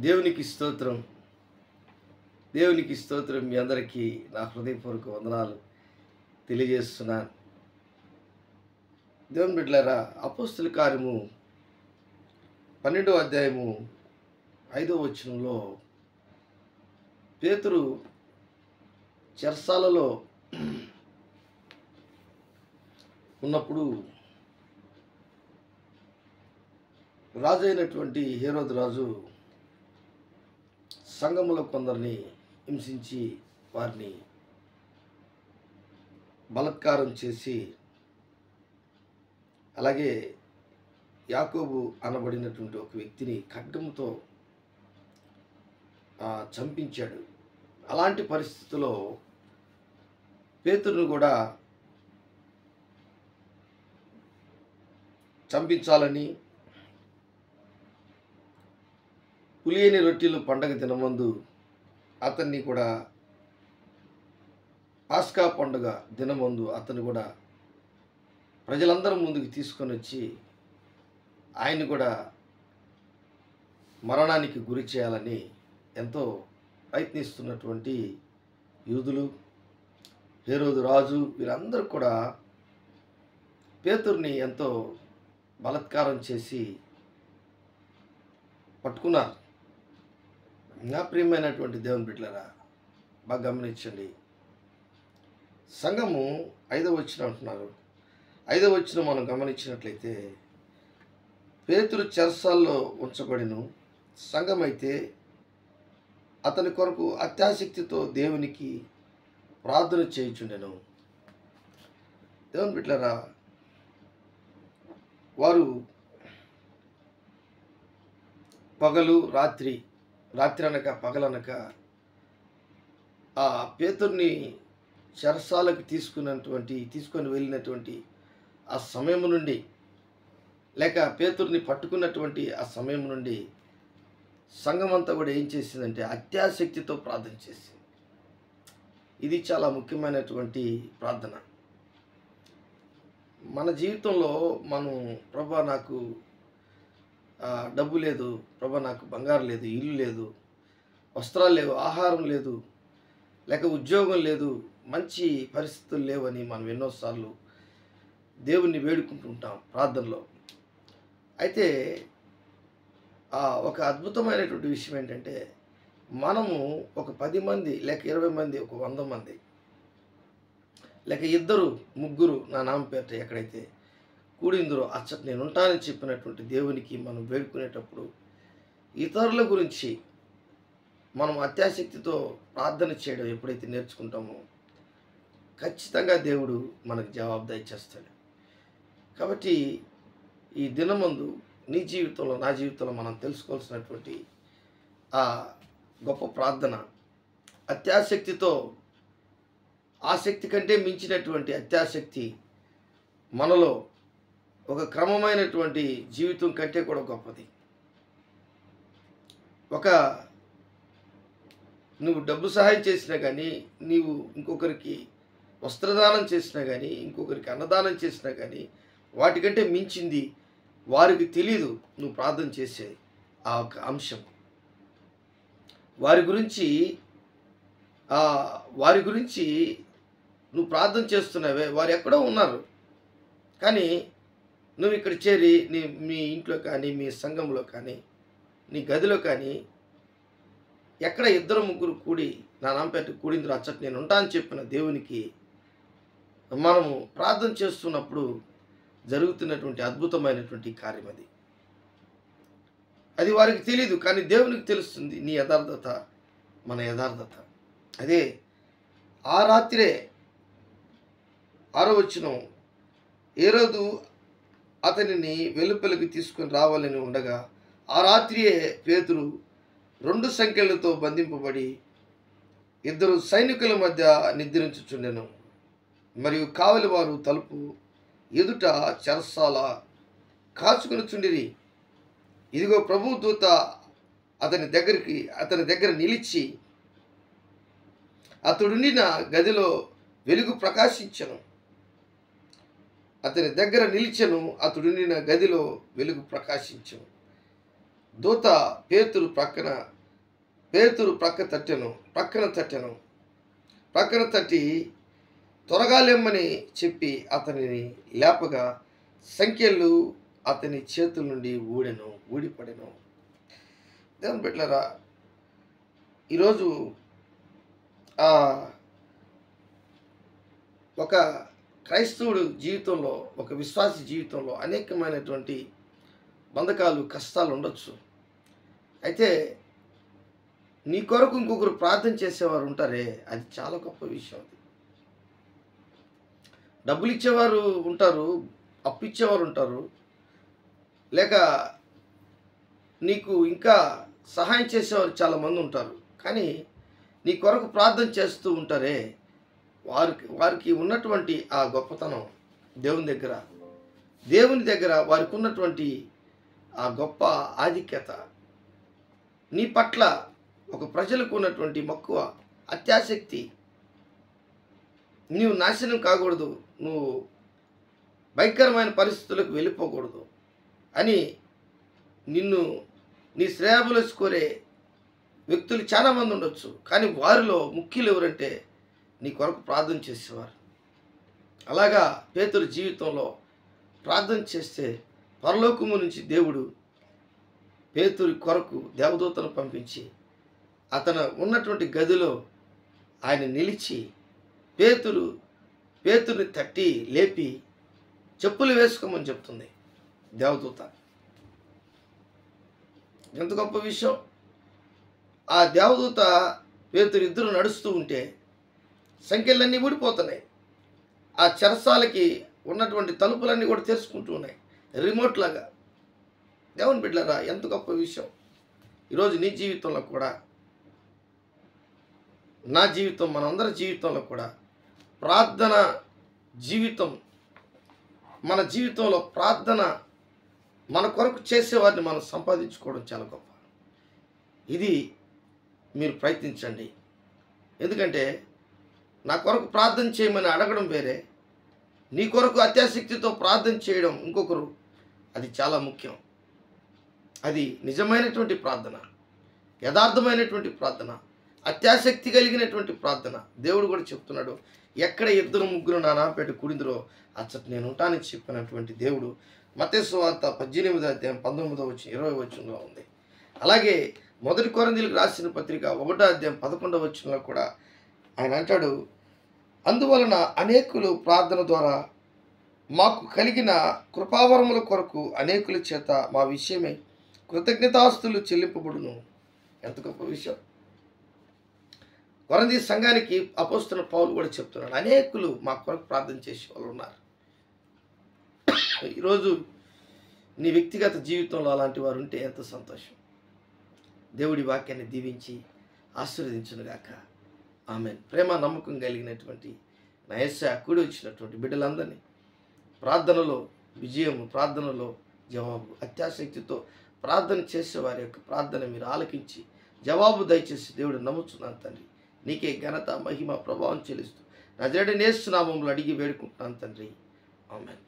దేవునికి స్తోత్రం. దేవునికి స్తోత్రం. మీ అందరికీ నా హృదయపూర్వక వందనాలు తెలియజేస్తున్నాను. దేవుని బిడ్డలారా, అపోస్తుల కార్యము 12వ అధ్యాయము 5వ వచనంలో పేతురు చెరసాలలో ఉన్నప్పుడు రాజు అయినటువంటి హేరోదు రాజు సంఘములో కొందరిని హింసించి వారిని బలాత్కారం చేసి, అలాగే యాకోబు అనబడినటువంటి ఒక వ్యక్తిని ఖడ్గంతో చంపించాడు. అలాంటి పరిస్థితుల్లో పేతురును కూడా చంపించాలని పులియని రొట్టెలు పండగ దినమందు అతన్ని కూడా పాస్కా పండుగ దినమందు అతను కూడా ప్రజలందరి ముందుకు తీసుకొని వచ్చి ఆయన్ని కూడా మరణానికి గురి చేయాలని ఎంతో ప్రయత్నిస్తున్నటువంటి యూదులు, హేరోదు రాజు, వీరందరూ కూడా పేతురుని ఎంతో బలాత్కారం చేసి పట్టుకున్నారు. నా ప్రియమైనటువంటి దేవుని బిడ్డలారా, బాగా గమనించండి. సంఘము 5వ వచనం అంటున్నారు. 5వ వచనం మనం గమనించినట్లయితే, పేతురు చెరసాల్లో ఉంచబడిను, సంఘమైతే అతని కొరకు అత్యాసక్తితో దేవునికి ప్రార్థన చేయుచుండెను. దేవుని బిడ్డలారా, వారు పగలు రాత్రి అనక పగలనక ఆ పేతుర్ని చెరసాలకు తీసుకొని వెళ్ళినటువంటి ఆ సమయం నుండి, లేక పేతుర్ని పట్టుకున్నటువంటి ఆ సమయం నుండి సంఘమంతా కూడా ఏం చేసిందంటే అత్యాసక్తితో ప్రార్థన చేసింది. ఇది చాలా ముఖ్యమైనటువంటి ప్రార్థన. మన జీవితంలో మనం, ప్రభా నాకు డబ్బు లేదు, ప్రభా నాకు బంగారం లేదు, ఇల్లు లేదు, వస్త్రాలు లేవు, ఆహారం లేదు, లేక ఉద్యోగం లేదు, మంచి పరిస్థితులు లేవని మనం ఎన్నోసార్లు దేవుణ్ణి వేడుకుంటుంటాం ప్రార్థనలో. అయితే ఒక అద్భుతమైనటువంటి విషయం ఏంటంటే, మనము ఒక 10 మంది లేక 20 మంది, ఒక 100 మంది లేక 2 3 నా నామ పేరిట ఎక్కడైతే కూడిందరో అచ్చట నేను ఉంటానని చెప్పినటువంటి దేవునికి మనం వేడుకునేటప్పుడు, ఇతరుల గురించి మనం అత్యాసక్తితో ప్రార్థన చేయడం ఎప్పుడైతే నేర్చుకుంటామో ఖచ్చితంగా దేవుడు మనకు జవాబు దయచేస్తాడు. కాబట్టి ఈ దినమందు నీ జీవితంలో, నా జీవితంలో మనం తెలుసుకోవాల్సినటువంటి ఆ గొప్ప ప్రార్థన, అత్యాసక్తితో, ఆసక్తి కంటే మించినటువంటి అత్యాసక్తి మనలో ఒక క్రమమైనటువంటి జీవితం కంటే కూడా గొప్పది. నువ్వు డబ్బు సహాయం చేసినా కానీ, నీవు ఇంకొకరికి వస్త్రదానం చేసినా కానీ, ఇంకొకరికి అన్నదానం చేసినా కానీ, వాటికంటే మించింది వారికి తెలీదు నువ్వు ప్రార్థన చేసే ఆ ఒక అంశం. వారి గురించి నువ్వు ప్రార్థన చేస్తున్నావే, వారు ఎక్కడో ఉన్నారు, కానీ నువ్వు ఇక్కడ చేరి మీ ఇంట్లో కానీ, మీ సంఘంలో కానీ, నీ గదిలో కానీ, ఎక్కడ 2 3 కూడి నా నామపేట కూడింది అచ్చట నేను ఉంటా అని చెప్పిన దేవునికి మనము ప్రార్థన చేస్తున్నప్పుడు జరుగుతున్నటువంటి అద్భుతమైనటువంటి కార్యం అది వారికి తెలీదు, కానీ దేవునికి తెలుస్తుంది నీ యథార్థత, మన యథార్థత. అదే ఆ రాత్రే 6వ వచనం, హేరోదు అతనిని వెలుపలికి తీసుకొని రావాలని ఉండగా ఆ రాత్రియే పేతురు 2 సంకెళ్లతో బంధింపబడి 2 సైనికుల మధ్య నిద్రించుచుండెను. మరియు కావలి వారు తలుపు ఎదుట చెరసాల కాచుకొనుచుండిరి. ఇదిగో ప్రభు దూత అతని దగ్గర నిలిచి అతడుండిన గదిలో వెలుగు ప్రకాశించెను. అతని దగ్గర నిలిచెను, అతడుండిన గదిలో వెలుగు ప్రకాశించెను. దూత పేతురు ప్రక్కన తట్టి త్వరగా లెమ్మని చెప్పి అతనిని లేపగా సంఖ్యలు అతని చేతుల నుండి ఊడిపడెను. దేవుని బిడ్డలారా, ఈరోజు ఒక క్రైస్తవుడు జీవితంలో, ఒక విశ్వాసి జీవితంలో అనేకమైనటువంటి బంధకాలు, కష్టాలు ఉండొచ్చు. అయితే నీ కొరకు ఇంకొకరు ప్రార్థన చేసేవారు ఉంటారే, అది చాలా గొప్ప విషయం. అది డబ్బులు ఇచ్చేవారు ఉంటారు, అప్పు ఇచ్చేవారు ఉంటారు, లేక నీకు ఇంకా సహాయం చేసేవారు చాలామంది ఉంటారు. కానీ నీ కొరకు ప్రార్థన చేస్తూ ఉంటారే, వారికి ఉన్నటువంటి ఆ గొప్పతనం దేవుని దగ్గర వారికి ఉన్నటువంటి ఆ గొప్ప ఆధిక్యత, నీ పట్ల ఒక ప్రజలకు ఉన్నటువంటి మక్కువ, అత్యాసక్తి, నీవు నాశనం కాకూడదు, నువ్వు భయంకరమైన పరిస్థితులకు వెళ్ళిపోకూడదు అని నీ శ్రేయాభిలాష కోరే వ్యక్తులు చాలామంది ఉండొచ్చు. కానీ వారిలో ముఖ్యులు ఎవరంటే నీ కొరకు ప్రార్థన చేసేవారు. అలాగా పేతురు జీవితంలో ప్రార్థన చేస్తే పరలోకము నుంచి దేవుడు పేతురు కొరకు దేవదూతను పంపించి అతను ఉన్నటువంటి గదిలో ఆయన నిలిచి పేతురుని తట్టి లేపి చెప్పులు వేసుకోమని చెప్తుంది దేవదూత. ఎంత గొప్ప విషయం! ఆ దేవదూత పేతురు ఇద్దరు నడుస్తూ ఉంటే సంఖ్యలన్నీ ఊడిపోతున్నాయి. ఆ చెరసాలకి ఉన్నటువంటి తలుపులన్నీ కూడా తెరుచుకుంటూ ఉన్నాయి, రిమోట్ లాగా. దేవుని బిడ్డలారా, ఎంత గొప్ప విషయం! ఈరోజు నీ జీవితంలో కూడా, నా జీవితం, మనందరి జీవితంలో కూడా ప్రార్థన జీవితం, మన జీవితంలో ప్రార్థన మన కొరకు చేసేవారిని మనం సంపాదించుకోవడం చాలా గొప్ప. ఇది మీరు ప్రయత్నించండి. ఎందుకంటే నా కొరకు ప్రార్థన చేయమని అడగడం వేరే, నీ కొరకు అత్యాసక్తితో ప్రార్థన చేయడం ఇంకొకరు, అది చాలా ముఖ్యం. అది నిజమైనటువంటి ప్రార్థన, యథార్థమైనటువంటి ప్రార్థన, అత్యాసక్తి కలిగినటువంటి ప్రార్థన. దేవుడు కూడా చెప్తున్నాడు, ఎక్కడ 2-3 నా నామమున కూడిదురో అచ్చట నేను ఉంటానని చెప్పినటువంటి దేవుడు మత్తయి సువార్త 18వ అధ్యాయం 19-20 ఉంది. అలాగే 1 కొరింథీయులకు రాసిన పత్రిక 1వ అధ్యాయం 11 కూడా ఆయన అంటాడు, అందువలన అనేకులు ప్రార్థన ద్వారా మాకు కలిగిన కృపావరముల కొరకు అనేకుల చేత మా విషయమై కృతజ్ఞతాస్తులు చెల్లింపబడును. ఎంత గొప్ప విషయం! కొరింథీ సంఘానికి అపోస్తలుడైన పౌలు కూడా చెప్తున్నాడు, అనేకులు మా కొరకు ప్రార్థన చేసే వాళ్ళు ఉన్నారు. ఈరోజు నీ వ్యక్తిగత జీవితంలో అలాంటి వారు ఉంటే ఎంత సంతోషం. దేవుడి వాక్యాన్ని దీవించి ఆశీర్వదించునుగాక. ఆమేన్. ప్రేమ నమ్మకం కలిగినటువంటి నా యేసయ్య కూడి వచ్చినటువంటి బిడ్డలందరినీ ప్రార్థనలో విజయము, ప్రార్థనలో జవాబు, అత్యాసక్తితో ప్రార్థన చేసే వారి యొక్క ప్రార్థన మీరు ఆలకించి జవాబు దయచేసి దేవుడు నమ్ముచున్నాను తండ్రి. నీకే ఘనత, మహిమ, ప్రభావం చెల్లిస్తూ నజరేయుడైన యేసు నామములో అడిగి వేడుకుంటున్నాను తండ్రి. ఆమేన్.